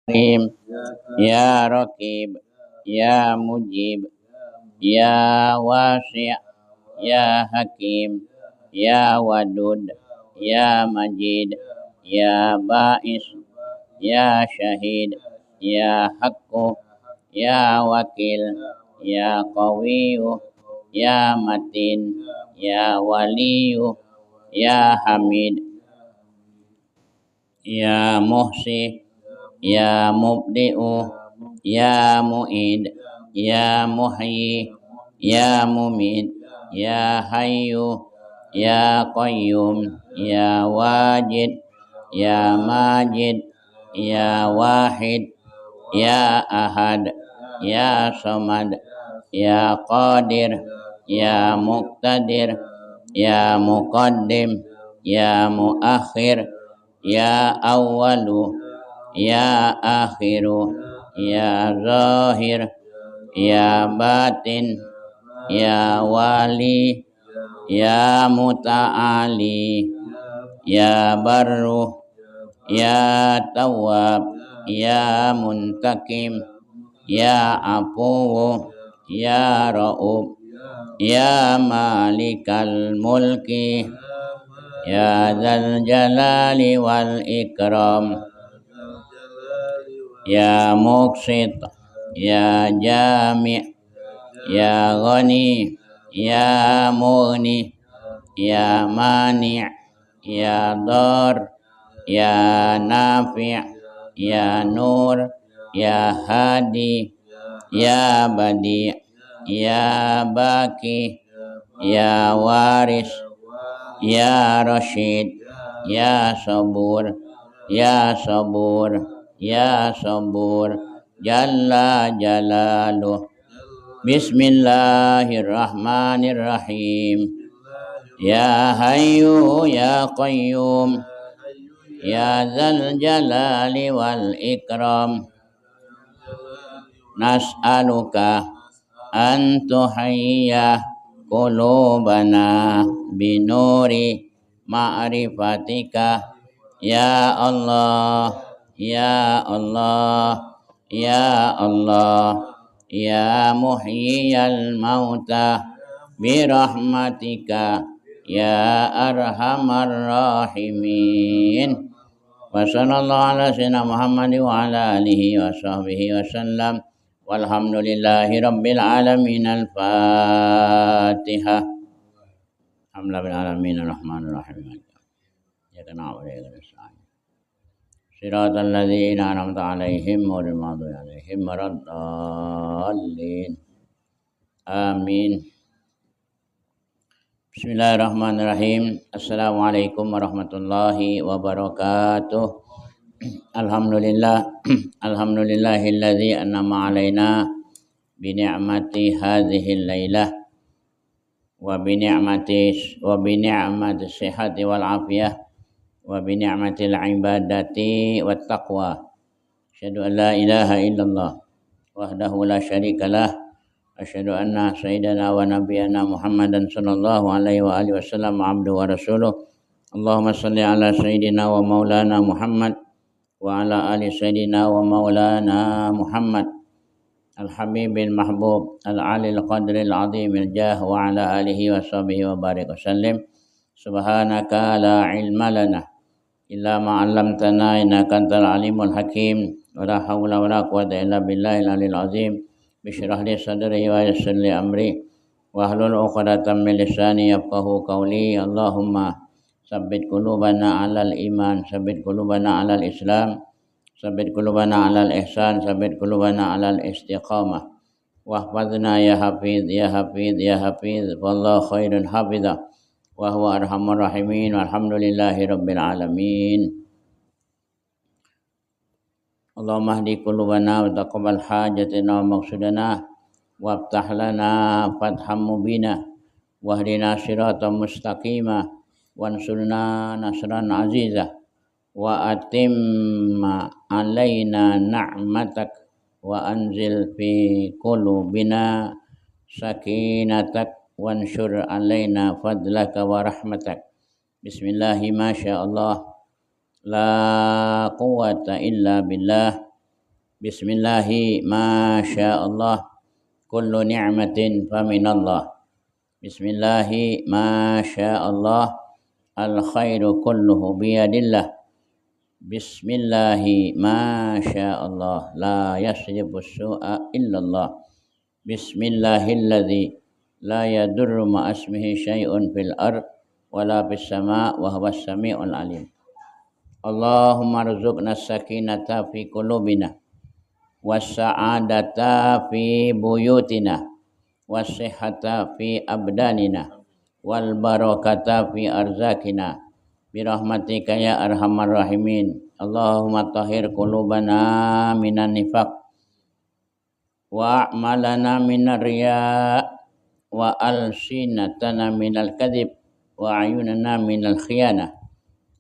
Karim, Ya Raqib, Ya Mujib, Ya Wasi', Ya Hakim, Ya Wadud, Ya Majid, Ya Ba'is, Ya Syahid, Ya Haqqu, Ya Wakil, Ya Qawiyu, Ya Matin, Ya Waliyu, Ya Hamid, Ya Muhsi, Ya Mubdi'u, Ya Mu'id, Ya Muhyi, Ya Mumit, Ya Hayyu, Ya Qayyum, Ya Wajid, Ya Majid, Ya Wahid, Ya Ahad, Ya Samad, Ya Qadir, Ya Muqtadir, Ya Muqaddim, Ya Muakhir, Ya Awwalu, Ya Akhiru, Ya Zahir, Ya Batin, Ya Wali, Ya Muta'ali, Ya Barru, Ya Tawwab, Ya Muntakim, Ya Afuwu, Ya Ra'ub, Ya Malikal Mulki, Ya Dzal Jalali wal Ikram, Ya Muqsit, Ya Jami', Ya Ghani, Ya Mughni, Ya Mani', Ya Dar, Ya Nafi', Ya Nur, Ya Hadi, Ya Badi, Ya Baki, Ya Waris, Ya Rashid, Ya Sabur, Ya Sabur, Ya Sabur, Jalla Jalaluh. Bismillahirrahmanirrahim. Ya Hayyu Ya Qayyum, Ya Dzal Jalali wal Ikram. Nas'aluka an tuhayya qulubana binuri ma'rifatika. Ya Allah, Ya Allah, Ya Allah, Ya muhyiyal mauta birahmatika ya arhamar rahimin. Wa sallallahu ala sayyidina Muhammad wa ala alihi wa sahbihi wa sallam. Walhamdulillahi rabbil alamin. Al-Fatihah. Alhamdulillahi alamin arrahmanir rahim. Ya kana wa ya kana. Siratal ladzina an'amta 'alaihim ghairil maghdubi 'alaihim waladdallin. Amin. Bismillahirrahmanirrahim. Assalamualaikum warahmatullahi wabarakatuh. Alhamdulillah. Alhamdulillahilladzi an'ama 'alaina bi ni'mati hadhil lailah wa bi ni'mati sihhati wal afiyah wa bi ni'matil ibadati wat taqwa. Asyhadu an la ilaha illallah wahdahu la syarikalah. Asyhadu anna sayyidana wa nabiyyana Muhammadan sallallahu alaihi wa alihi wasallam abduhu wa rasuluh. Allahumma shalli ala sayyidina wa maulana Muhammad wa ala ali sayyidina wa maulana Muhammad al-habibil mahbub al-alil qadril azimil jah wa ala alihi wa sahbihi wa barik wa sallim. Subhanaka la ilma lana illa ma 'allamtana innaka antal alimul hakim. Wa la haula wa la quwwata illa billahil aliyil azim. Bishrah li sadri wa yassir li amri wa hlul 'uqdatam min lisani yafqahu qawli. Allahumma sabbit qulubana 'alal iman, sabbit qulubana 'alal islam, sabbit qulubana 'alal ihsan, sabbit qulubana 'alal istiqamah. Wahfadna ya hafiz ya hafiz ya hafiz, wallahu khairun hafidha wa huwa arhamur rahimin. Walhamdulillahi rabbil alamin. Allahumma hdi qulubana wa taqabbal hajatina wa maqsudana waftah lana fatham mubina wahdina siratan mustaqima wansurna nasran aziza wa atimma alaina na'matak wa anzil fi qulubina sakinatak wansyur alaina fadlaka wa rahmatak. Bismillahi masyaallah la quwwata illa billah. Bismillahi ma sya'allah kullu ni'matin faminallah. Bismillahi ma sya'allah al khairu kulluhu biyadillah. Bismillahi ma sya'allah la yasribus su'a illallah. Bismillahilladzi la yadurru ma'asmihi syai'un fil ard wala fis sama' wa huwas sami'ul alim. Allahumma rzuqna sakinata fi qulubina was-sa'adata fi buyutina was-sihhata fi abdanina wal barakata fi arzakina birahmatika ya arhamar rahimin. Allahumma tahhir qulubana minan nifaq wa a'malana minar riya wa alsinatana minal kadhib wa ayunana minal khiyanah.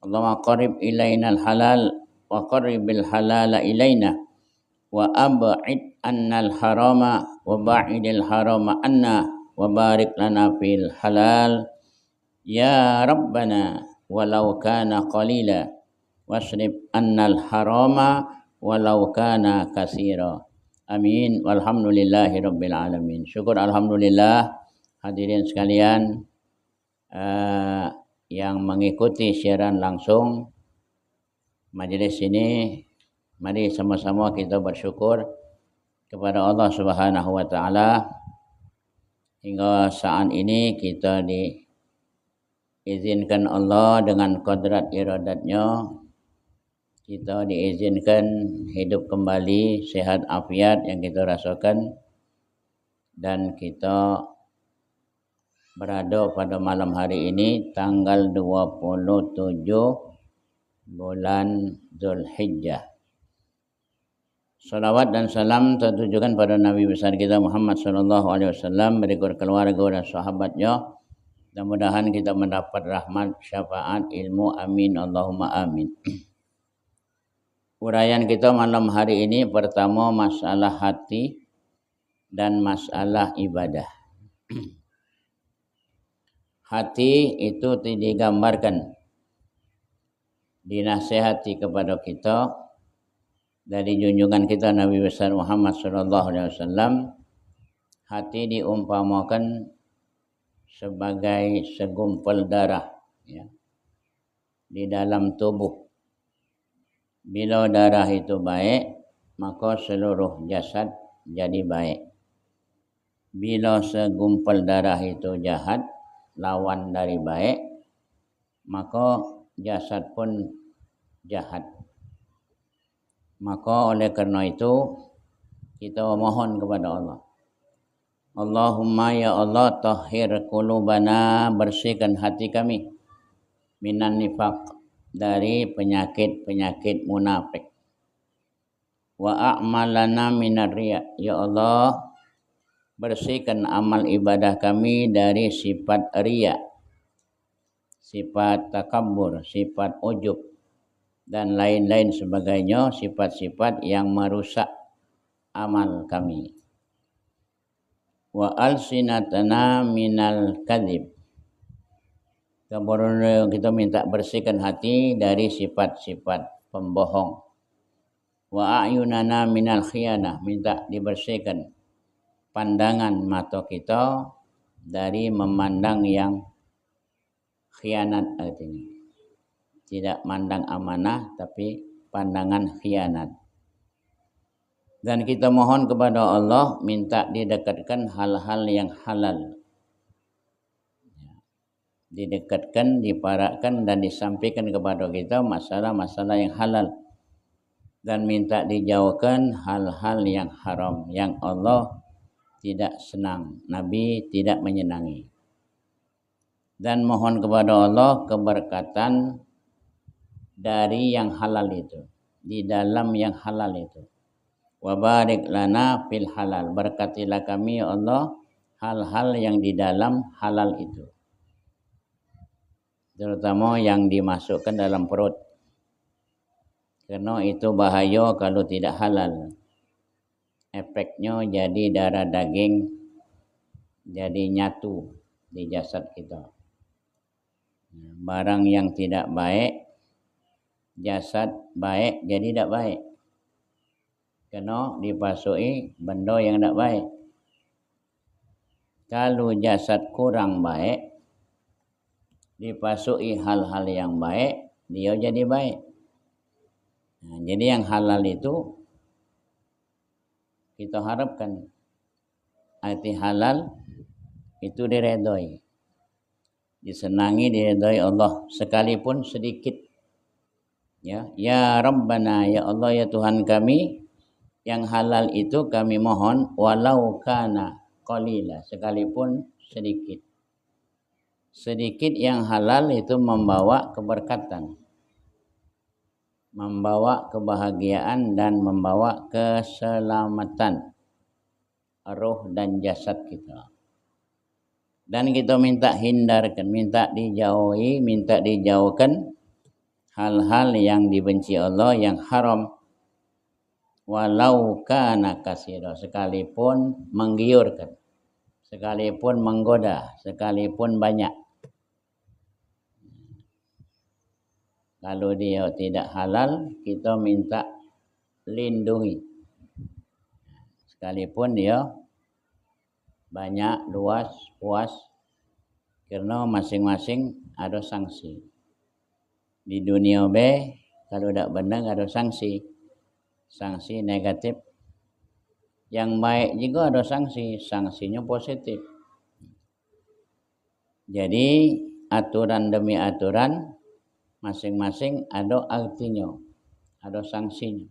Allahumma qarib ilainal halal wa qaribil halala ilaina wa ab'id annal harama wa ba'idil harama anna wa barik lana fil halal ya rabbana walau kana qalila wasrif annal harama walau kana katsira. Amin walhamdulillahi rabbil alamin. Syukur alhamdulillah hadirin sekalian yang mengikuti siaran langsung majelis ini. Mari sama-sama kita bersyukur kepada Allah Subhanahu wa taala hingga saat ini kita diizinkan Allah dengan kodrat iradatnya, kita diizinkan hidup kembali sehat afiat yang kita rasakan, dan kita berada pada malam hari ini tanggal 27 bulan Zulhijjah. Salawat dan salam tertujukan pada Nabi besar kita Muhammad sallallahu alaihi wasallam, berikut keluarga dan sahabatnya. Mudah-mudahan kita mendapat rahmat, syafaat, ilmu, amin Allahumma amin. Uraian kita malam hari ini pertama masalah hati dan masalah ibadah. Hati itu digambarkan, dinasihati kepada kita dari junjungan kita Nabi besar Muhammad sallallahu alaihi wasallam. Hati diumpamakan sebagai segumpal darah, ya, di dalam tubuh. Bila darah itu baik, maka seluruh jasad jadi baik. Bila segumpal darah itu jahat, lawan dari baik, maka jasad pun jahat. Maka oleh kerana itu kita mohon kepada Allah, Allahumma ya Allah tahhir qulubana, bersihkan hati kami, minan nifaq, dari penyakit-penyakit munafik, wa a'malana minar riya, ya Allah bersihkan amal ibadah kami dari sifat riya, sifat takabbur, sifat ujub dan lain-lain sebagainya, sifat-sifat yang merusak amal kami. Wa alsinatana minal kadhib, kemudian kita minta bersihkan hati dari sifat-sifat pembohong. Wa ayunana minal khiyanah, minta dibersihkan pandangan mata kita dari memandang yang khianat, artinya tidak mandang amanah tapi pandangan khianat. Dan kita mohon kepada Allah minta didekatkan hal-hal yang halal, didekatkan, diparakkan dan disampaikan kepada kita masalah-masalah yang halal, dan minta dijauhkan hal-hal yang haram yang Allah tidak senang, Nabi tidak menyenangi. Dan mohon kepada Allah keberkatan dari yang halal itu, di dalam yang halal itu. Wa barik lana fil halal, berkatilah kami ya Allah hal-hal yang di dalam halal itu, terutama yang dimasukkan dalam perut, karena itu bahaya kalau tidak halal. Efeknya jadi darah daging, jadi nyatu di jasad kita. Barang yang tidak baik, jasad baik jadi tidak baik. kena dipasuki benda yang tak baik. Kalau jasad kurang baik, dipasuki hal-hal yang baik, dia jadi baik. Nah, jadi yang halal itu kita harapkan arti halal itu diredoi, disenangi, diredoi Allah sekalipun sedikit. Ya Rabbana, ya Allah, ya Tuhan kami, yang halal itu kami mohon walau kana qalila, sekalipun sedikit. Sedikit yang halal itu membawa keberkatan, membawa kebahagiaan dan membawa keselamatan roh dan jasad kita. Dan kita minta hindarkan, minta dijauhi, minta dijauhkan hal-hal yang dibenci Allah, yang haram. Walau kana kasira, sekalipun menggiurkan, sekalipun menggoda, sekalipun banyak. Kalau dia tidak halal, kita minta lindungi. Sekalipun dia banyak, luas, puas, karena masing-masing ada sanksi. Di dunia B, kalau tidak benar ada sanksi. Sanksi negatif. Yang baik juga ada sanksi, sanksinya positif. Jadi aturan demi aturan masing-masing ada artinya, ada sanksinya.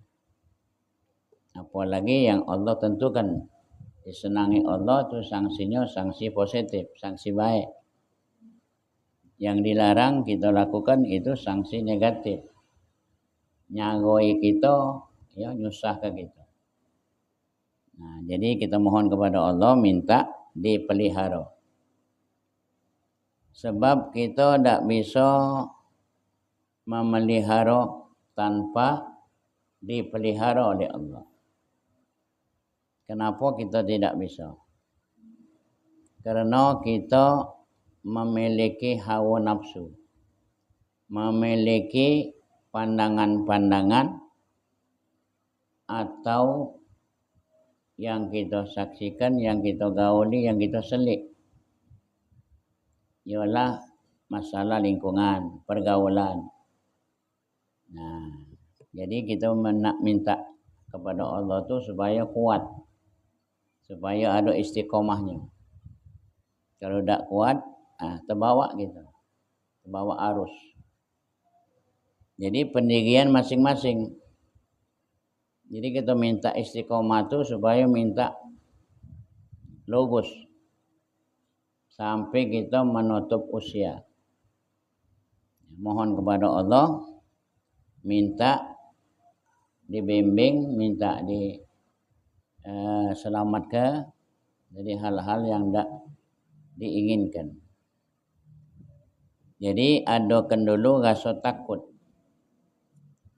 Apalagi yang Allah tentukan, disenangi Allah itu sanksinya sanksi positif, sanksi baik. Yang dilarang kita lakukan itu sanksi negatif, nyagoi kita, ya, nyusah ke kita. Nah, jadi kita mohon kepada Allah minta dipelihara. Sebab kita tidak bisa memelihara tanpa dipelihara oleh Allah. Kenapa kita tidak bisa? Karena kita memiliki hawa nafsu, memiliki pandangan-pandangan atau yang kita saksikan, yang kita gauli, yang kita selik, ialah masalah lingkungan, pergaulan. Nah, jadi kita minta kepada Allah tu supaya kuat, supaya ada istiqomahnya. Kalau tak kuat, terbawa kita, terbawa arus. Jadi pendirian masing-masing. Jadi kita minta istiqomah tu supaya minta logos sampai kita menutup usia. Mohon kepada Allah, minta dibimbing, minta diselamatkan dari hal-hal yang tidak diinginkan. Jadi adakan dulu rasa takut.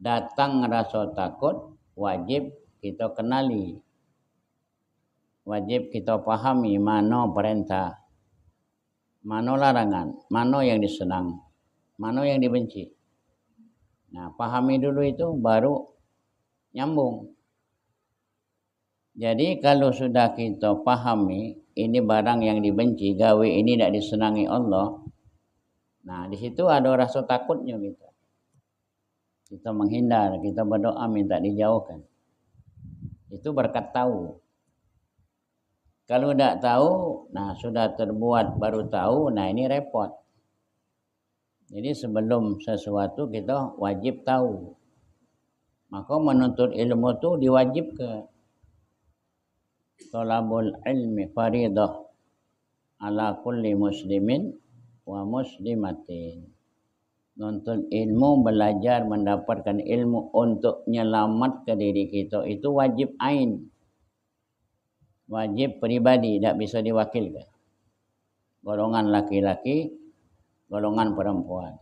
Datang rasa takut, wajib kita kenali, wajib kita pahami mana perintah, mana larangan, mana yang disenang, mana yang dibenci. Nah, pahami dulu itu baru nyambung. Jadi kalau sudah kita pahami ini barang yang dibenci, gawe ini tidak disenangi Allah, nah di situ ada rasa takutnya kita. Kita menghindar, kita berdoa minta dijauhkan. Itu berkat tahu. Kalau tidak tahu, nah sudah terbuat baru tahu, nah ini repot. Jadi sebelum sesuatu kita wajib tahu. Maka menuntut ilmu itu diwajibkan. Thalabul ilmi faridah ala kulli muslimin wa muslimatin. Nuntut ilmu, belajar, mendapatkan ilmu untuk menyelamatkan diri kita itu wajib ain, wajib pribadi, tidak bisa diwakilkan. Golongan laki-laki, golongan perempuan.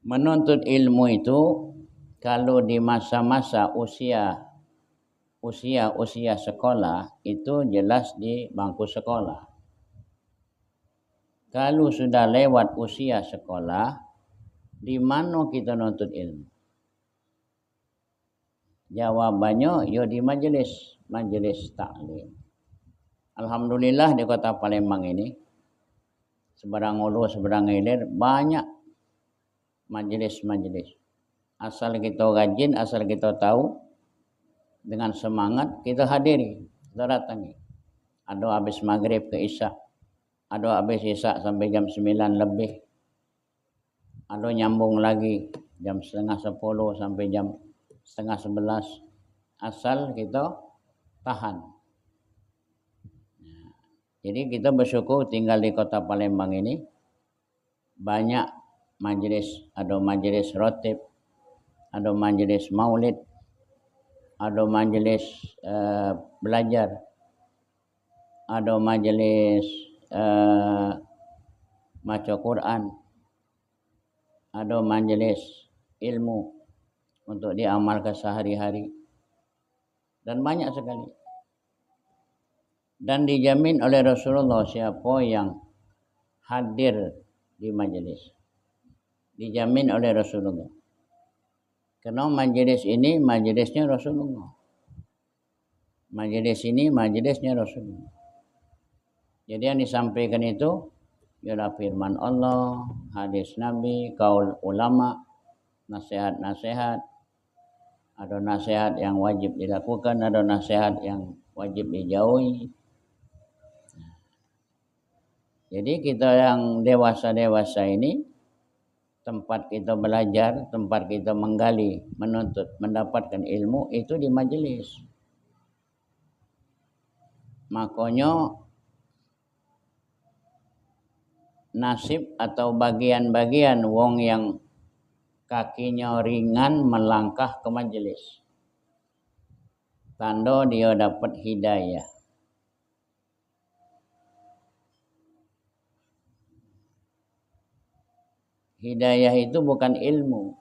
Menuntut ilmu itu kalau di masa-masa usia sekolah itu jelas di bangku sekolah. Kalau sudah lewat usia sekolah, di mana kita nuntut ilmu? Jawabannya yo di majelis taklim. Alhamdulillah di kota Palembang ini seberang Ulu seberang Hilir banyak majelis. Asal kita rajin, asal kita tahu, dengan semangat kita hadiri, kita datangi. Ada habis maghrib ke isya, ada habis isya sampai jam 9 lebih, ada nyambung lagi jam setengah 10 sampai jam setengah 11. Asal kita tahan. Jadi kita bersyukur tinggal di kota Palembang ini banyak majelis, ada majelis rotib, ada majelis maulid, ada majelis belajar, ada majelis baca Quran, ada majelis ilmu untuk diamalkan sehari-hari, dan banyak sekali. Dan dijamin oleh Rasulullah siapa yang hadir di majelis, dijamin oleh Rasulullah. Karena majelis ini majelisnya Rasulullah, majelis ini majelisnya Rasulullah. Jadi yang disampaikan itu ialah firman Allah, hadis Nabi, kaul ulama, nasihat-nasihat. Ada nasihat yang wajib dilakukan, ada nasihat yang wajib dijauhi. Jadi kita yang dewasa-dewasa ini, tempat kita belajar, tempat kita menggali, menuntut, mendapatkan ilmu itu di majelis. Makanya nasib atau bagian-bagian wong yang kakinya ringan melangkah ke majelis, tanda dia dapat hidayah. Hidayah itu bukan ilmu.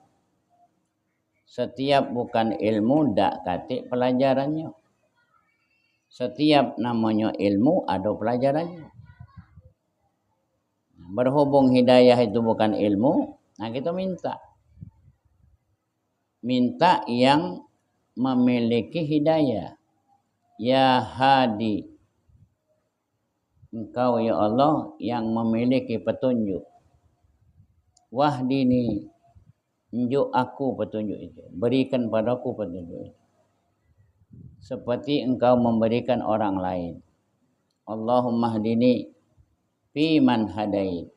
Setiap bukan ilmu dak katik pelajarannya. Setiap namanya ilmu ada pelajarannya. Berhubung hidayah itu bukan ilmu, nah kita minta yang memiliki hidayah. Ya hadi, engkau ya Allah yang memiliki petunjuk. Wahdini, unjuk aku petunjuk itu, berikan padaku petunjuk itu, seperti engkau memberikan orang lain. Allahumma hdini fi man hadait.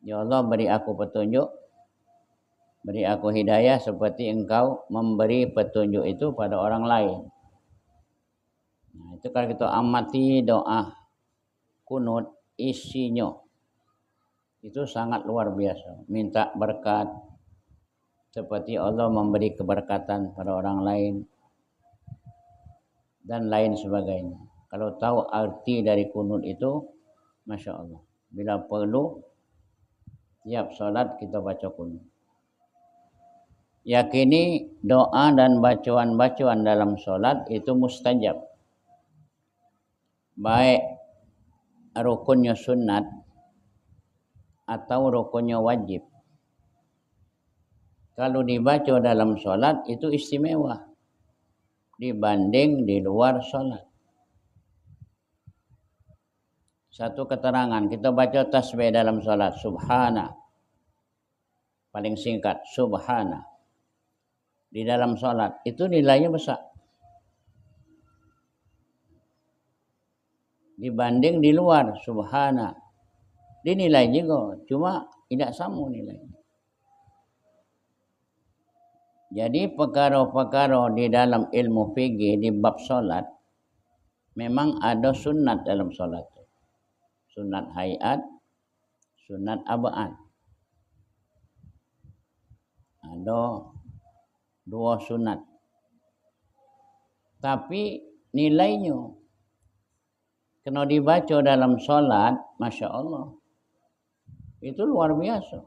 Ya Allah, beri aku petunjuk, beri aku hidayah seperti engkau memberi petunjuk itu pada orang lain. Nah, itu kalau kita amati doa kunut isinya itu sangat luar biasa. Minta berkat seperti Allah memberi keberkatan pada orang lain dan lain sebagainya. Kalau tahu arti dari kunut itu, Masya Allah. Bila perlu, tiap salat kita baca kunut. Yakini doa dan bacaan-bacaan dalam salat itu mustajab. Baik rukunnya sunat atau rukunnya wajib. Kalau dibaca dalam sholat itu istimewa dibanding di luar sholat. Satu keterangan, kita baca tasbih dalam sholat, subhana, paling singkat, subhana. Di dalam sholat itu nilainya besar dibanding di luar, subhana. Dinilai juga, cuma tidak sama nilainya. Jadi perkara-perkara di dalam ilmu fikih di bab solat memang ada sunat dalam solat. Sunat hayat, sunat abad. Ada dua sunat. Tapi nilainya kena dibaca dalam solat, Masya Allah. Itu luar biasa.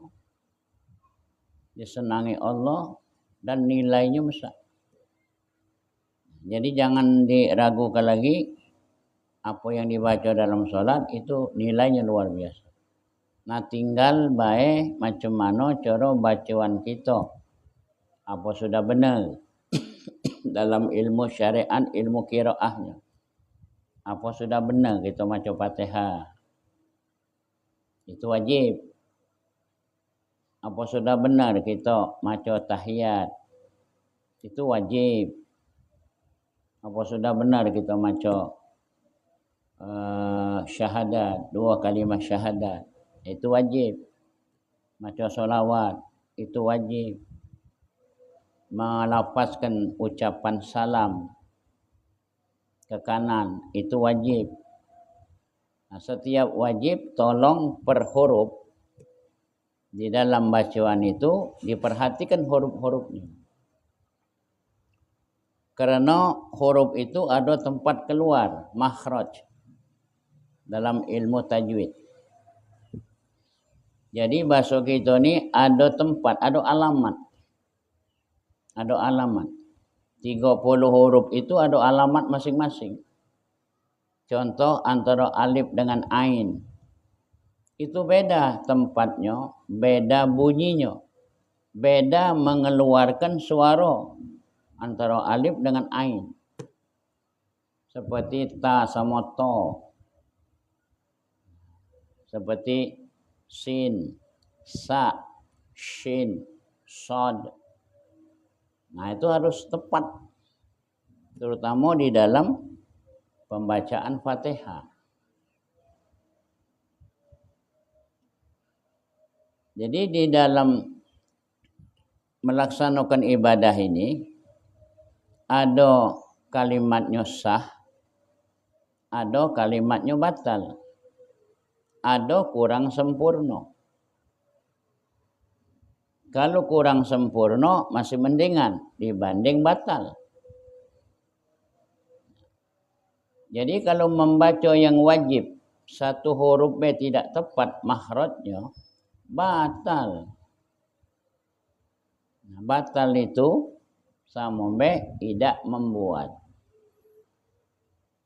Disenangi Allah dan nilainya besar. Jadi jangan diragukan lagi apa yang dibaca dalam sholat itu nilainya luar biasa. Nah tinggal baik macam mana cara bacaan kita. Apa sudah benar dalam ilmu syariat, ilmu qiraahnya. Apa sudah benar kita baca Fatihah? Itu wajib. Apa sudah benar kita baca tahiyat? Itu wajib. Apa sudah benar kita baca syahadat, 2 kalimah syahadat? Itu wajib. Baca solawat, itu wajib. Melafazkan ucapan salam ke kanan, itu wajib. Nah, setiap wajib tolong per huruf di dalam bacaan itu diperhatikan huruf-hurufnya. Karena huruf itu ada tempat keluar, makhraj, dalam ilmu tajwid. Jadi bahasa kita ni ada tempat, ada alamat. Ada alamat. 30 huruf itu ada alamat masing-masing. Contoh antara alif dengan ain. Itu beda tempatnya, beda bunyinya. Beda mengeluarkan suara antara alif dengan ain. Seperti ta sama to. Seperti sin, sa, shin, sod. Nah, itu harus tepat. Terutama di dalam pembacaan Fatihah. Jadi di dalam melaksanakan ibadah ini ada kalimatnya sah, ada kalimatnya batal, ada kurang sempurna. Kalau kurang sempurna masih mendingan dibanding batal. Jadi kalau membaca yang wajib satu huruf B tidak tepat makhrajnya, batal. Nah, batal itu sama B tidak membuat.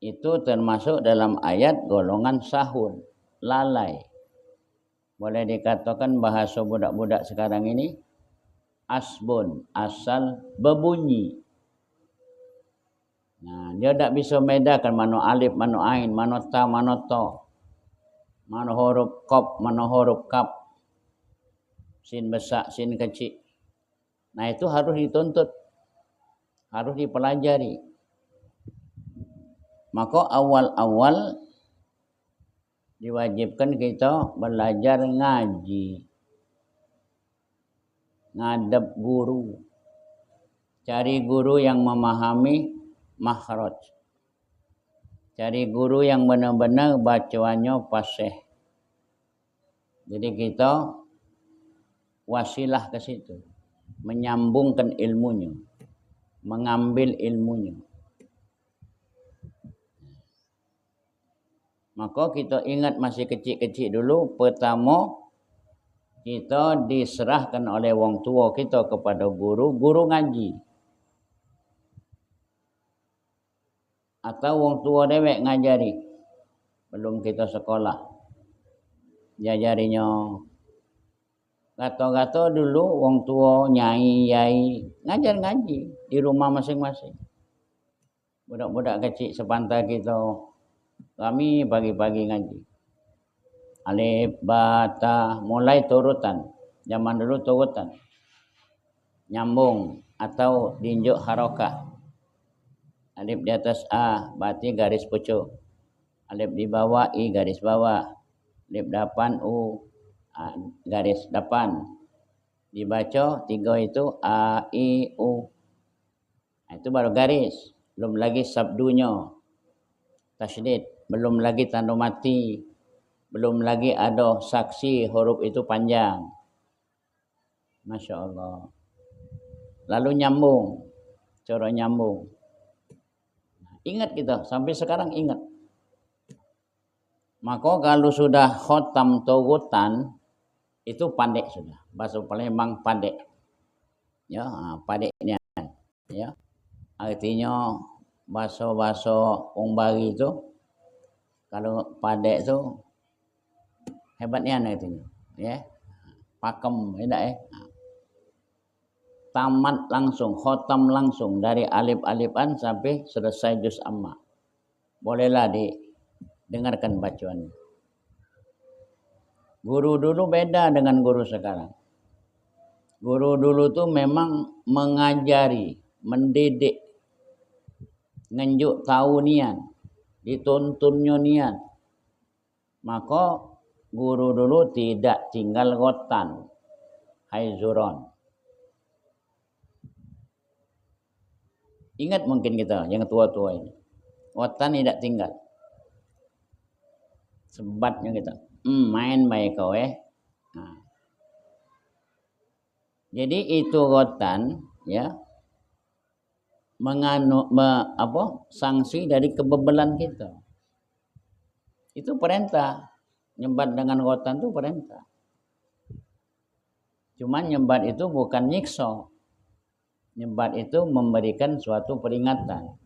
Itu termasuk dalam ayat golongan sahun, lalai. Boleh dikatakan bahasa budak-budak sekarang ini asbun, asal berbunyi. Nah, dia tak bisa bedakan mana alif, mana ain, mana ta, mana to. Mana huruf qaf, mana huruf kaf. Sin besar, sin kecil. Nah, itu harus dituntut. Harus dipelajari. Maka awal-awal diwajibkan kita belajar ngaji. Ngadep guru. Cari guru yang memahami makhraj. Cari guru yang benar-benar bacaannya fasih. Jadi kita wasilah ke situ. Menyambungkan ilmunya. Mengambil ilmunya. Maka kita ingat masih kecil-kecil dulu, pertama kita diserahkan oleh wong tua kita kepada guru ngaji. Atau wong tua dewek ngajari. Belum kita sekolah. Diajarinya. Kata-kata dulu wong tua, nyai, yai, ngajar ngaji di rumah masing-masing. Budak-budak kecil sepantai kita, kami pagi-pagi ngaji. Alif, ba, ta, mulai turutan. Zaman dulu turutan. Nyambung atau dinjuk harakah. Alif di atas A, berarti garis pucuk. Alif di bawah I, garis bawah. Alif depan U, garis depan. Dibaca 3 itu A, I, U. Nah, itu baru garis. Belum lagi sabdunya. Tasydid. Belum lagi tanda mati. Belum lagi ada saksi huruf itu panjang. Masya Allah. Lalu nyambung. Cara nyambung. Ingat kita. Sampai sekarang ingat. Maka kalau sudah khotam turutan, itu pandai sudah. Bahasa Palembang pandai. Ya, pandai ni. Ya. Artinya bahasa-bahasa orang bari itu, kalau pandai itu hebatnya artinya. Ya. Pakem, tidak tamat langsung, khotam langsung dari alif-alifan sampai selesai juz amma. Bolehlah didengarkan bacaan. Guru dulu beda dengan guru sekarang. Guru dulu tuh memang mengajari, mendidik, ngenjuk tahu nian, dituntunnya nian. Maka guru dulu tidak tinggal gotan, hai zuron. Ingat mungkin kita yang tua-tua ini. Gotan tidak tinggal. Sebatnya kita. Main baik kau Nah. Jadi itu gotan ya sanksi dari kebebelan kita. Itu perintah. Nyembat dengan gotan itu perintah. Cuman nyembat itu bukan nyiksa. Nyembat itu memberikan suatu peringatan.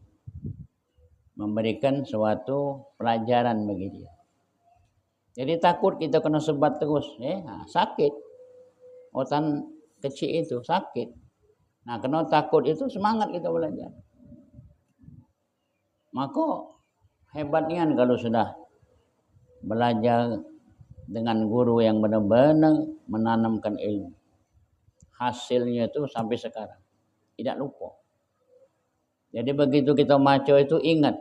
Memberikan suatu pelajaran bagi dia. Jadi takut kita kena sebat terus. Sakit. Gotan kecil itu sakit. Nah, kena takut itu semangat kita belajar. Maka hebatnya kalau sudah belajar dengan guru yang benar-benar menanamkan ilmu. Hasilnya itu sampai sekarang. Tidak lupa. Jadi begitu kita maco itu ingat.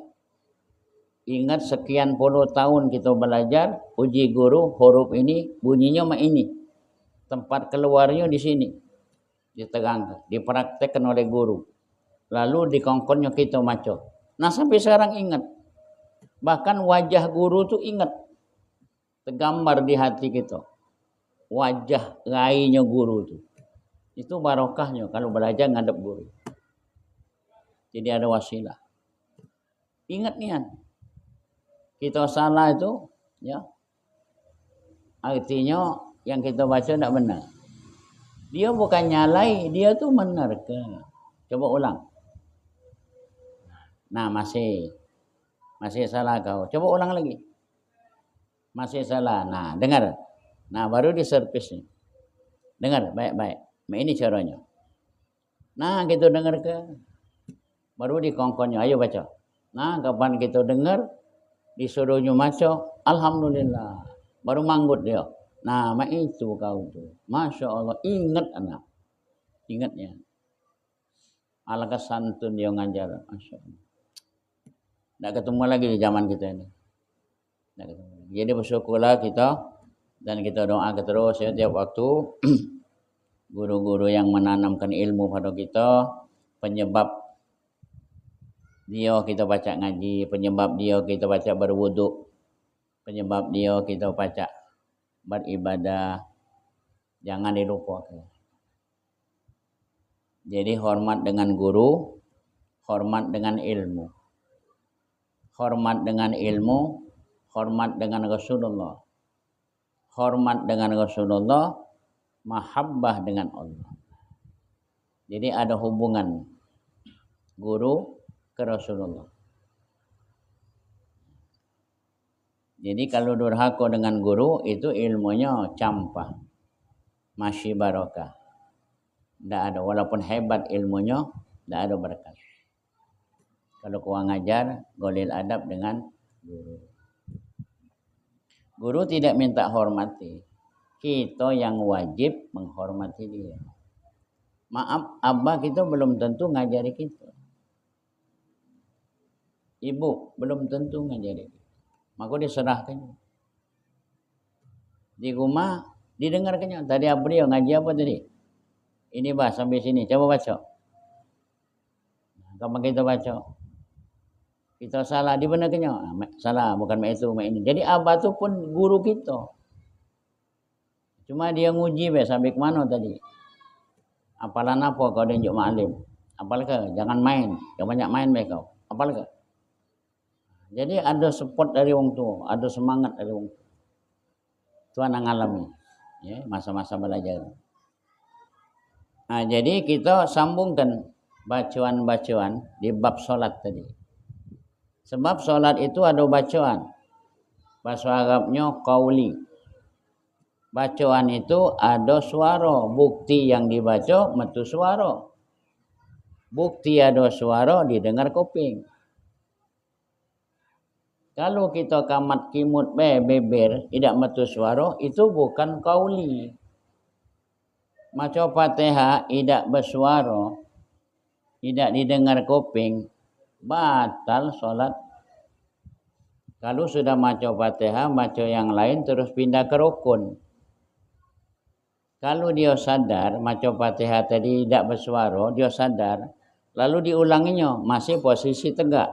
Ingat sekian puluh tahun kita belajar, uji guru, huruf ini, bunyinya mah ini. Tempat keluarnya di sini. Diterangkan, dipraktekkan oleh guru. Lalu dikongkonnya kita maco. Nah sampai sekarang ingat. Bahkan wajah guru tuh ingat. Tergambar di hati kita. Wajah rainya guru tuh. Itu barokahnya kalau belajar ngadep guru. Jadi ada wasilah. Ingat nian. Kita salah itu ya. Artinya yang kita baca tidak benar. Dia bukan nyalai, dia tuh menerka. Coba ulang. Nah, masih salah kau. Coba ulang lagi. Masih salah. Nah, dengar. Nah, baru diservis nih. Dengar baik-baik. Nah, ini caranya. Nah, kita dengar ke. Baru dikongkonnya. Ayo baca. Nah, kapan kita dengar, disuruhnya maco, alhamdulillah. Baru manggut dia. Nah, itu kau tuh. Masya Allah. Ingat anak. Ingatnya. Alangkah santun dia ngajar. Masya Allah. Tidak ketemu lagi di zaman kita ini. Jadi bersyukurlah kita. Dan kita doa terus ya tiap waktu. Guru-guru yang menanamkan ilmu pada kita. Penyebab dia kita baca ngaji. Penyebab dia kita baca berwuduk. Penyebab dia kita baca beribadah. Jangan dilupakan. Jadi hormat dengan guru, hormat dengan ilmu. Hormat dengan ilmu, hormat dengan Rasulullah. Hormat dengan Rasulullah, mahabbah dengan Allah. Jadi ada hubungan guru ke Rasulullah. Jadi kalau durhaka dengan guru itu ilmunya campah. Masih barokah. Tidak ada, walaupun hebat ilmunya, tidak ada berkat. Kalau kau ngajar, golil adab dengan guru. Guru tidak minta hormati. Kita yang wajib menghormati dia. Maaf, abah kita belum tentu ngajari kita. Ibu belum tentu ngajari kita. Maka diserahkan. Di rumah didengarkannya. Tadi apa dia ngaji apa tadi? Ini bah sampai sini. Coba baca. Kapan kita baca? Kita salah dibenarkannya. Salah bukan itu, ini. Jadi abah tu pun guru kita. Cuma dia nguji sampai ke mana tadi? Apalan apa kau tunjuk maklim? Apal ke? Jangan main. Jangan banyak main kau. Apal ke? Jadi ada support dari orang tua, ada semangat dari orang tua. Tuan yang alami, ya, masa-masa belajar. Nah, jadi kita sambungkan bacaan-bacaan di bab solat tadi. Sebab solat itu ada bacaan. Bahasa Arabnya qauli. Bacaan itu ada suara, bukti yang dibaca metu suara. Bukti ada suara didengar kuping. Kalau kita kamat kimut beber tidak metu suara, itu bukan qauli. Maca Fatihah tidak bersuara, tidak didengar kuping, batal solat. Kalau sudah maca Fatihah, maca yang lain terus pindah ke rukun. Kalau dia sadar maca Fatihah tadi tidak bersuara, dia sadar, lalu diulanginya masih posisi tegak.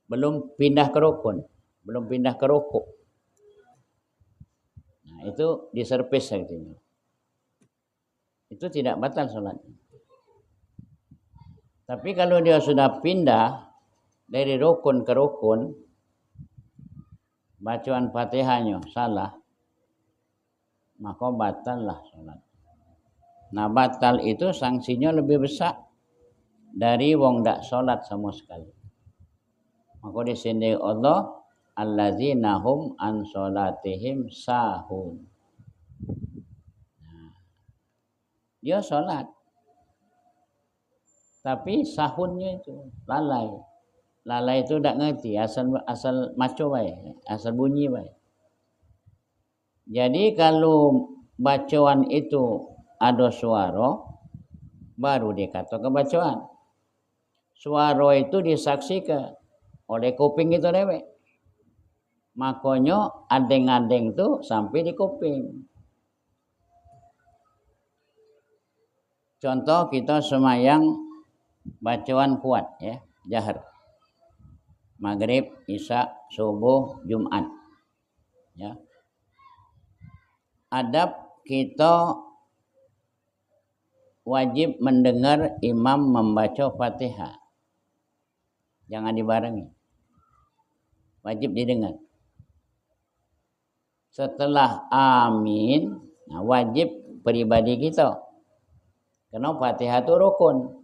Belum pindah ke rukun, belum pindah ke rukuk. Nah, itu diservis artinya. Itu tidak batal salatnya. Tapi kalau dia sudah pindah dari rukun ke rukun, bacaan Fatihahnya salah, maka batallah salat. Nah, batal itu sanksinya lebih besar dari wong dak salat sama sekali. Maka di sini Allah allazina hum an salatihim sahun. Nah, dia salat tapi sahunnya itu lalai. Lalai itu tak ngerti asal maco bae, asal bunyi bae. Jadi kalau bacaan itu ada suara, baru dikatakan bacaan. Suara itu disaksikan oleh kuping itu dewek. Makanya adeng-adeng itu sampai di kuping. Contoh kita semayang bacaan kuat ya, jahar. Maghrib, Isya, Subuh, Jumat. Ya. Adab kita wajib mendengar imam membaca Fatihah. Jangan dibarengi. Wajib didengar. Setelah amin, nah wajib pribadi kita. Karena Fatihah itu rukun.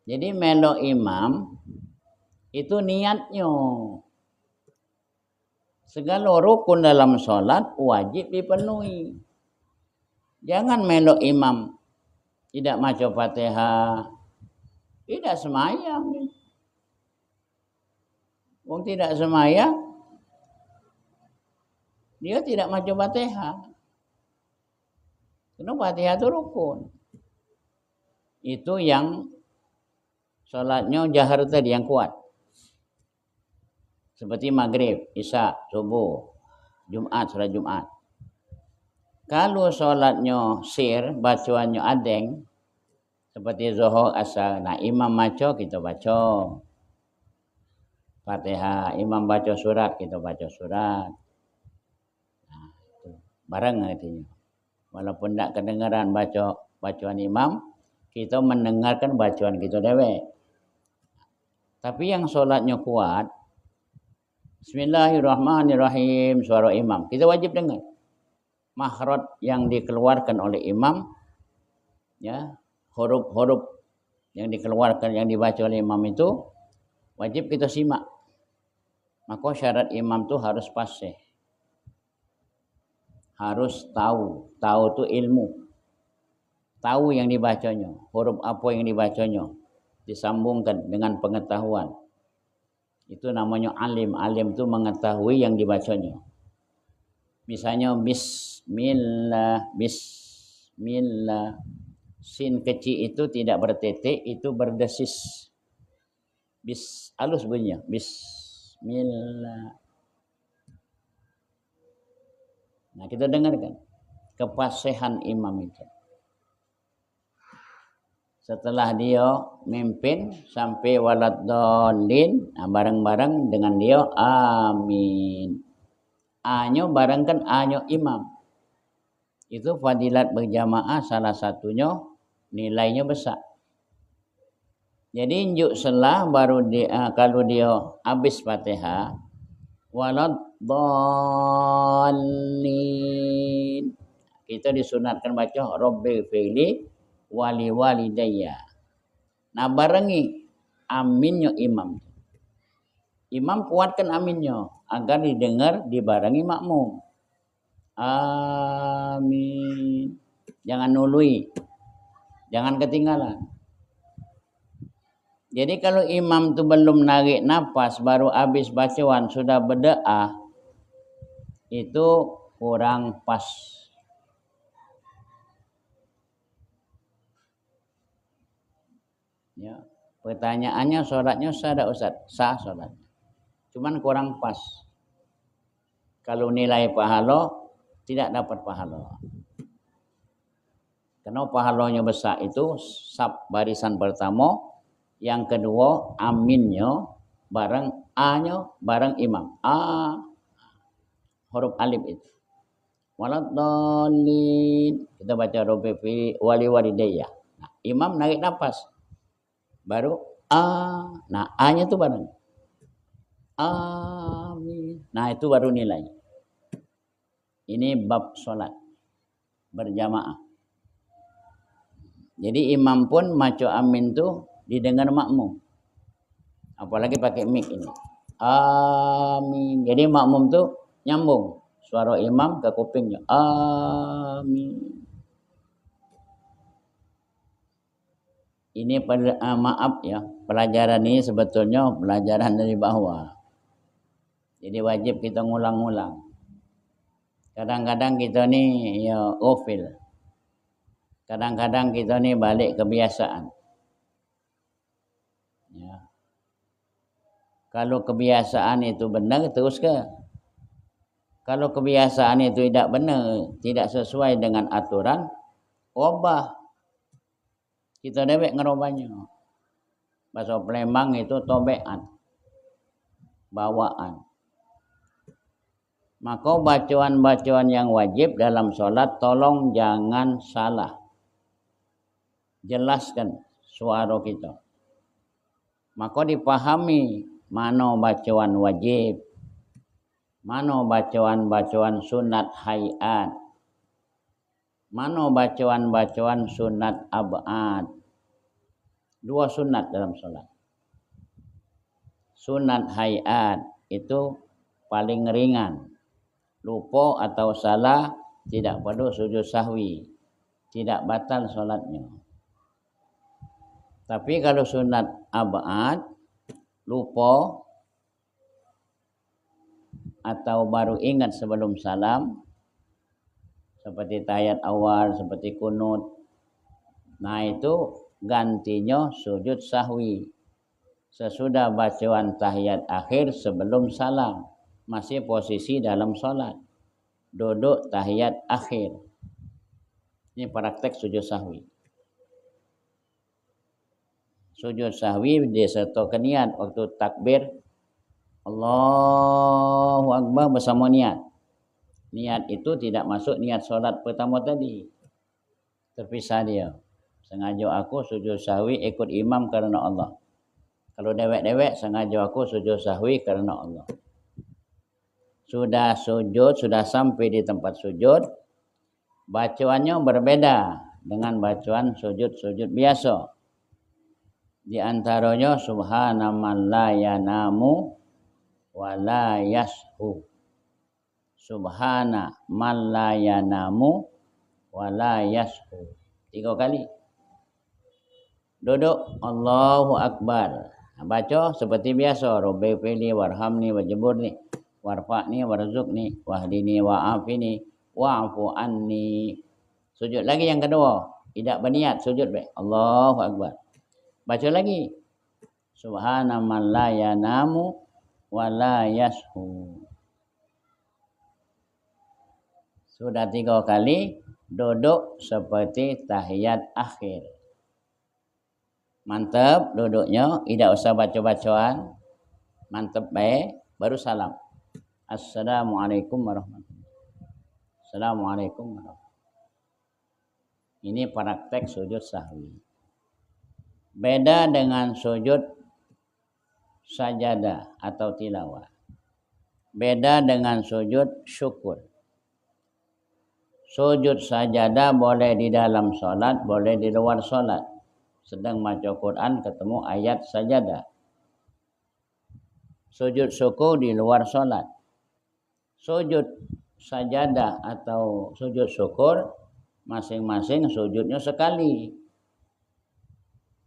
Jadi melo imam itu niatnya. Segala rukun dalam sholat wajib dipenuhi. Jangan melo imam tidak maca Fatihah, tidak semayang. Wong tidak semayang, dia tidak maca Fatihah. Karena Fatihah itu rukun. Itu yang sholatnya jahar tadi yang kuat. Seperti maghrib, isya, subuh, Jumat, sholat Jumat. Kalau sholatnya sir, bacaannya adeng, seperti zuhur, asar. Nah, imam maca, kita baca Fatihah. Imam baca surat, kita baca surat. Nah, itu bareng artinya. Walaupun tidak kedengaran bacaan imam, kita mendengarkan bacaan kita dewek. Tapi yang sholatnya kuat, Bismillahirrahmanirrahim, suara imam, kita wajib dengar. Makhraj yang dikeluarkan oleh imam, ya, huruf-huruf yang dikeluarkan, yang dibaca oleh imam itu wajib kita simak. Maka syarat imam itu harus fasih, harus tahu itu ilmu, tahu yang dibacanya, huruf apa yang dibacanya, disambungkan dengan pengetahuan. Itu namanya alim. Alim itu mengetahui yang dibacanya. Misalnya bismillah, bismillah. Sin kecil itu tidak bertitik, itu berdesis. Halus bunyinya. Bismillah. Nah, kita dengarkan kefasihan imam itu. Setelah dia mimpin sampai waladdallin, nah bareng-bareng dengan dia amin. A-nya barengkan A-nya imam. Itu fadilat berjamaah salah satunya, nilainya besar. Jadi injuk selah baru dia, kalau dia habis Fatihah, waladdallin, kita disunatkan baca Rabbil firli wali walidayya. Nah, barengi aminnya imam. Imam kuatkan aminnya agar didengar dibarengi makmum. Amin. Jangan nului. Jangan ketinggalan. Jadi kalau imam tu belum narik nafas baru habis bacaan sudah berdoa, itu kurang pas. Ya. Pertanyaannya solatnya sah tak Ustaz? Sah solatnya. Cuman kurang pas. Kalau nilai pahala tidak dapat pahala. Karena pahalanya besar itu sab barisan pertama, yang kedua aminnya bareng A-nya bareng imam. A huruf alif itu. Waladhdallin. Kita baca Rabbi wali walidayya. Nah, imam narik nafas. Baru A. Nah, A-nya itu bareng. Amin. Nah, itu baru nilai. Ini bab solat berjamaah. Jadi imam pun maca amin tu didengar makmum. Apalagi pakai mic ini. Amin. Jadi makmum tu nyambung suara imam ke kupingnya. Amin. Ini maaf ya, pelajaran ini sebetulnya pelajaran dari bawah. Jadi wajib kita ngulang-ngulang. Kadang-kadang kita ni ya ghafil. Kadang-kadang kita ni balik kebiasaan. Ya. Kalau kebiasaan itu benar, terus ke? Kalau kebiasaan itu tidak benar, tidak sesuai dengan aturan, ubah. Kita dewek ngerubahnya. Bahasa Palembang itu tobekan. Bawaan. Maka bacaan-bacaan yang wajib dalam solat tolong jangan salah. Jelaskan suara kita. Maka dipahami mana bacaan wajib, mana bacaan-bacaan sunat hayat, mana bacaan-bacaan sunat abad. Dua sunat dalam solat. Sunat hayat itu paling ringan. Lupa atau salah tidak perlu sujud sahwi, tidak batal solatnya. Tapi kalau sunat abad, lupa atau baru ingat sebelum salam, seperti tahiyat awal, seperti kunut, nah itu gantinya sujud sahwi. Sesudah bacaan tahiyat akhir sebelum salam. Masih posisi dalam solat. Duduk tahiyat akhir. Ini praktek sujud sahwi. Sujud sahwi disertakan niat waktu takbir. Allahu Akbar bersama niat. Niat itu tidak masuk niat solat pertama tadi. Terpisah dia. Sengaja aku sujud sahwi ikut imam kerana Allah. Kalau dewek-dewek sengaja aku sujud sahwi kerana Allah. Sudah sujud, sudah sampai di tempat sujud, bacaannya berbeda dengan bacaan sujud-sujud biasa. Di antaranya subhana man la yanamu wa la yashu. Subhana man la yanamu wa la yashu. 3 kali. Duduk Allahu Akbar. Baca seperti biasa, Rabbi fili warhamni wajburni warfa'ni warzuqni wahdini wa'afini wa'fu anni. Sujud lagi yang kedua, tidak berniat sujud baik. Allahu Akbar. Baca lagi. Subhana man la yanamu wa la yashu. Sudah 3 kali duduk seperti tahiyat akhir. Mantap duduknya, tidak usah baca-bacaan. Mantap baik, baru salam. Assalamualaikum warahmatullahi wabarakatuh. Assalamualaikum warahmatullahi wabarakatuh. Ini praktek sujud sahwi. Beda dengan sujud sajadah atau tilawah. Beda dengan sujud syukur. Sujud sajadah boleh di dalam solat, boleh di luar solat. Sedang baca Quran ketemu ayat sajadah. Sujud syukur di luar solat. Sujud sajadah atau sujud syukur, masing-masing sujudnya sekali.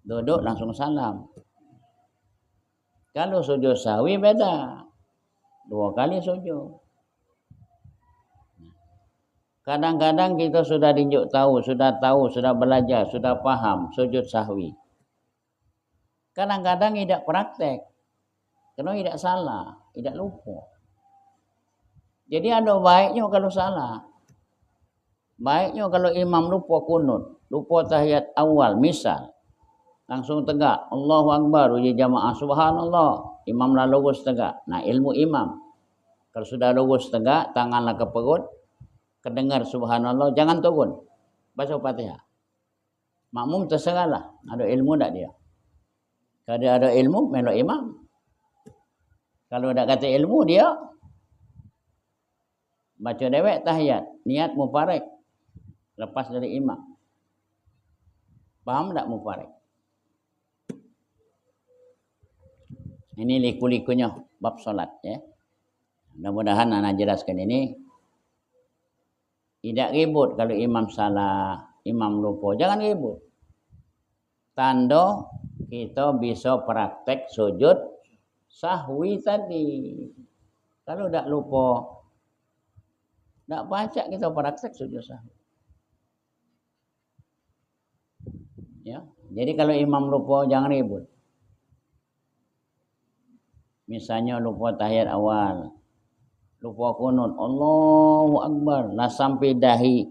Duduk langsung salam. Kalau sujud sahwi beda. 2 kali sujud. Kadang-kadang kita sudah tahu, sudah belajar, sudah paham sujud sahwi. Kadang-kadang tidak praktek. Karena tidak salah, tidak lupa. Jadi ada baiknya kalau salah. Baiknya kalau imam lupa kunut, lupa tahiyat awal, misal. Langsung tegak, Allahu Akbar, uji jamaah, subhanallah. Imam lah lurus tegak. Nah, ilmu imam. Kalau sudah lurus tegak, tanganlah ke perut, kedengar subhanallah, jangan turun. Baca Fatihah. Makmum terserahlah, ada ilmu tak dia. Kalau dia ada ilmu, melok imam. Kalau tak kata ilmu, dia baca dewek tahiyat, niat mufarek. Lepas dari imam. Faham tak mufarek? Ini liku-likunya bab solat ya. Mudah-mudahan anak jelaskan ini. Tidak ribut kalau imam salah, imam lupa. Jangan ribut. Tanda kita bisa praktek sujud sahwi tadi. Kalau tak lupa, tak baca kita praktek sujud sahwi. Ya. Jadi kalau imam lupa jangan ribut. Misalnya lupa tahiyat awal, lupa kunut, Allahu Akbar, lah sampai dahi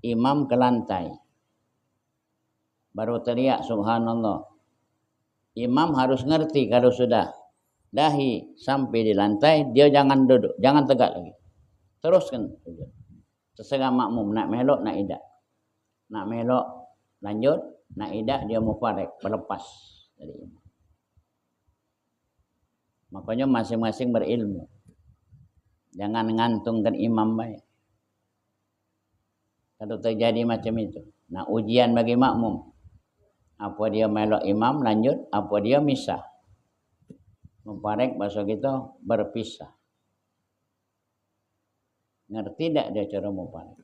imam ke lantai. Baru teriak subhanallah. Imam harus ngerti kalau sudah dahi sampai di lantai, dia jangan duduk, jangan tegak lagi. Teruskan. Terserah makmum, nak melok, nak idak. Nak melok, lanjut, nak idak, dia mufarek, berlepas dari imam. Makanya masing-masing berilmu. Jangan ngantungkan imam baik. Kalau terjadi macam itu. Nah, ujian bagi makmum. Apa dia melok imam lanjut, apa dia misah. Mufarek bahasa kita berpisah. Ngerti tak dia cara mufarek?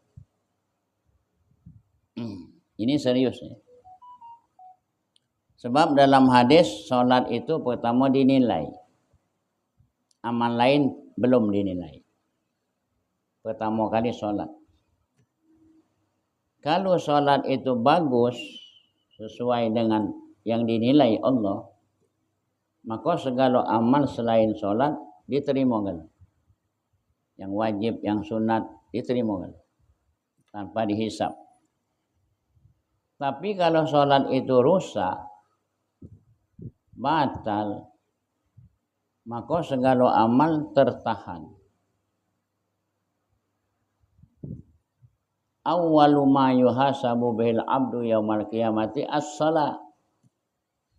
Ini serius ya. Sebab dalam hadis solat itu pertama dinilai. Amal lain belum dinilai. Pertama kali solat. Kalau solat itu bagus sesuai dengan yang dinilai Allah, maka segala amal selain solat diterima kan. Yang wajib, yang sunat diterima kan. Tanpa dihisap. Tapi kalau solat itu rusak, batal, maka segala amal tertahan. Awwalu ma yuhasabu bihil abdu yaumal qiyamati as-shalah.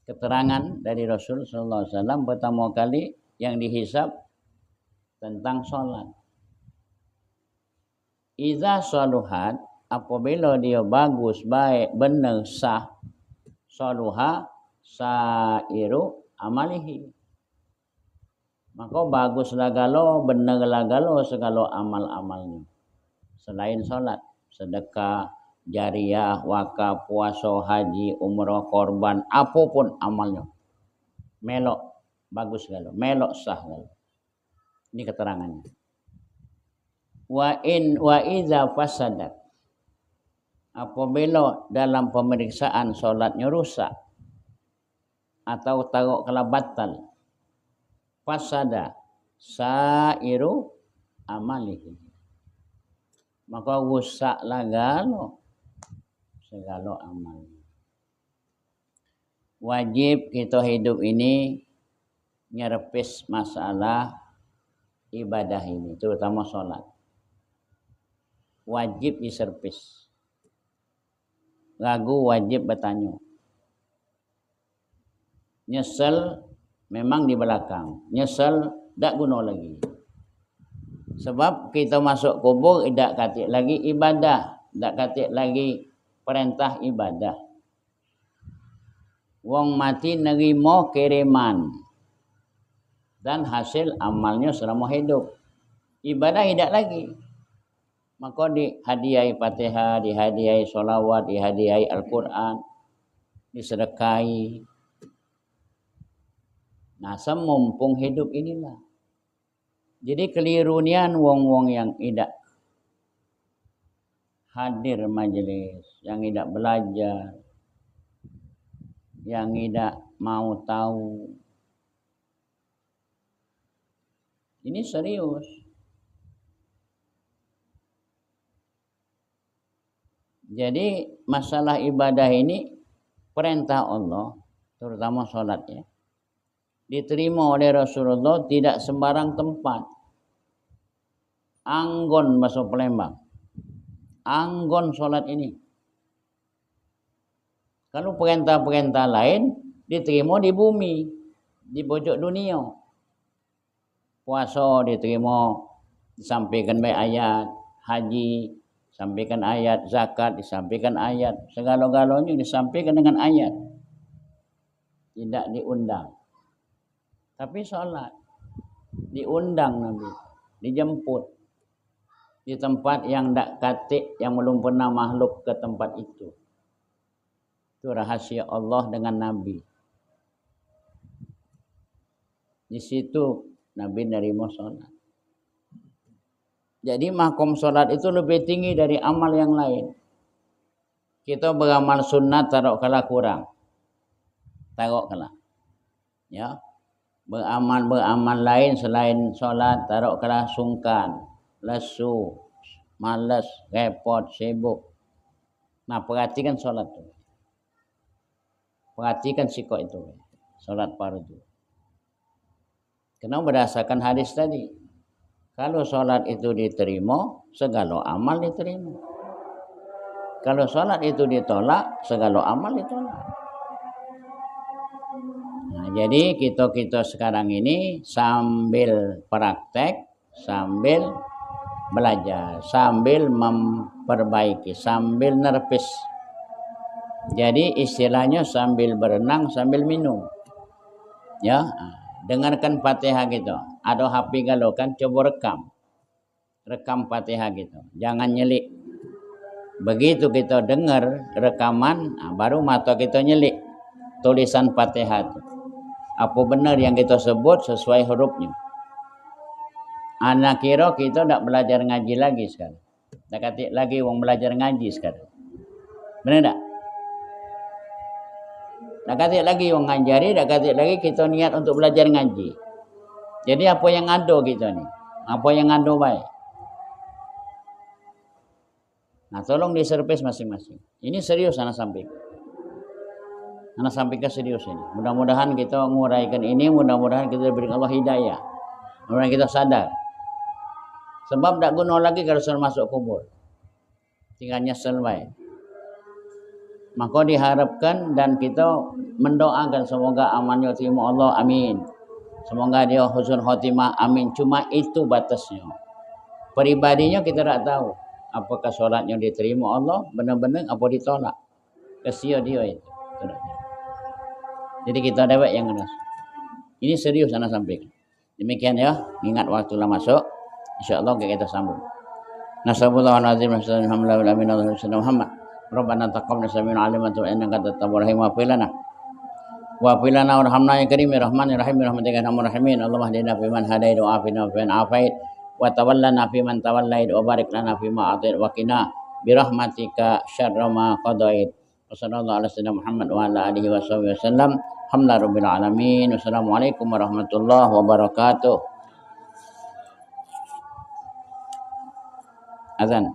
Keterangan dari Rasul sallallahu alaihi wasallam pertama kali yang dihisab tentang salat. Iza saluhat, apabila dia bagus, baik, benar, sah, saluha sairu amalihi. Maka baguslah galo, benarlah galo segala amal-amalnya. Selain solat, sedekah, jariah, wakaf, puasa, haji, umrah, korban, apapun amalnya. Melok, bagus galo. Melok sah galo. Ini keterangannya. Wa iza fasadat. Apabila dalam pemeriksaan solatnya rusak atau taruh kelabatan, fasada sairu amalihi, maka rusaklah galo segala amal. Wajib kita hidup ini nyerepis masalah ibadah ini, terutama sholat. Wajib diservis. Ragu wajib bertanya. Nyesel memang di belakang. Nyesel tak guna lagi. Sebab kita masuk kubur tidak katik lagi ibadah. Tak katik lagi perintah ibadah. Wong mati nerima kiriman. Dan hasil amalnya selama hidup. Ibadah tidak lagi. Maka dihadiahi Fatihah, dihadiahi solawat, dihadiahi Al-Quran, disedekahi. Nah, semumpung hidup inilah. Jadi keliru nian wong-wong yang tidak hadir majelis, yang tidak belajar, yang tidak mau tahu. Ini serius. Jadi masalah ibadah ini perintah Allah, terutama sholat ya, diterima oleh Rasulullah tidak sembarang tempat. Anggon masuk Palembang, anggon sholat ini. Kalau perintah-perintah lain diterima di bumi, di pojok dunia. Puasa diterima, disampaikan baik ayat, haji sampaikan ayat, zakat disampaikan ayat, segala-galanya disampaikan dengan ayat. Tidak diundang. Tapi sholat diundang Nabi, dijemput di tempat yang tidak katik, yang belum pernah makhluk ke tempat itu. Itu rahasia Allah dengan Nabi. Di situ Nabi nerima sholat. Jadi makom sholat itu lebih tinggi dari amal yang lain. Kita beramal sunnat taruh kalah kurang. Taruh kalah. Ya. Beramal lain selain sholat taruh kalah sungkan, lesu, malas, repot, sibuk. Nah, perhatikan sholat itu. Perhatikan sikap itu. Sholat fardu. Kenapa berdasarkan hadis tadi? Kalau sholat itu diterima, segala amal diterima. Kalau sholat itu ditolak, segala amal ditolak. Nah, jadi kita sekarang ini sambil praktek, sambil belajar, sambil memperbaiki, sambil nerpis. Jadi istilahnya sambil berenang, sambil minum. Ya, dengarkan Fatihah gitu. Ada HP galau kan, coba rekam Fatihah gitu, jangan nyelik. Begitu kita dengar rekaman, baru mata kita nyelik tulisan Fatihah itu. Apa benar yang kita sebut sesuai hurufnya. Anak kira kita tak belajar ngaji lagi sekarang. Tak katik lagi orang belajar ngaji sekarang. Benar tak? Tak katik lagi orang ngajari, tak katik lagi kita niat untuk belajar ngaji. Jadi apa yang ada kita ni? Apa yang ada baik? Nah, tolong diservis masing-masing. Ini serius anak sampaikan. Anak sampaikan serius ini. Mudah-mudahan kita menguraikan ini, mudah-mudahan kita diberi Allah hidayah. Mudah-mudahan kita sadar. Sebab tak guna lagi kalau sudah masuk kubur. Tinggal nyesel baik. Maka diharapkan dan kita mendoakan semoga amalnya terima Allah, amin. Semoga dia husnul khotimah, amin. Cuma itu batasnya. Peribadinya kita tak tahu. Apakah solatnya diterima Allah, benar-benar apa ditolak. Kesia dia itu. Jadi kita dapat yang ngeras. Ini serius anak sampaikan. Demikian ya. Ingat waktu lah masuk. InsyaAllah kita sambung. Nasallallahu Muhammad. Rabbana taqabbal minna innaka antat tawwabur rahim wa filana. Wa filana warhamna ya karim ya rahman ya rahim ya rahmatika arhamar rahimin. Allahumma hdina fi man hadait wa afina fi man afait wa tawallana fi man tawallait wa barik lana fi ma atait wa qina bi rahmatika syarra ma qadait. Wassallallahu ala sayyidina Muhammad wa ala alihi wasallam. Alhamdulillahirabbil alamin. Wassalamualaikum warahmatullahi wabarakatuh. Azan.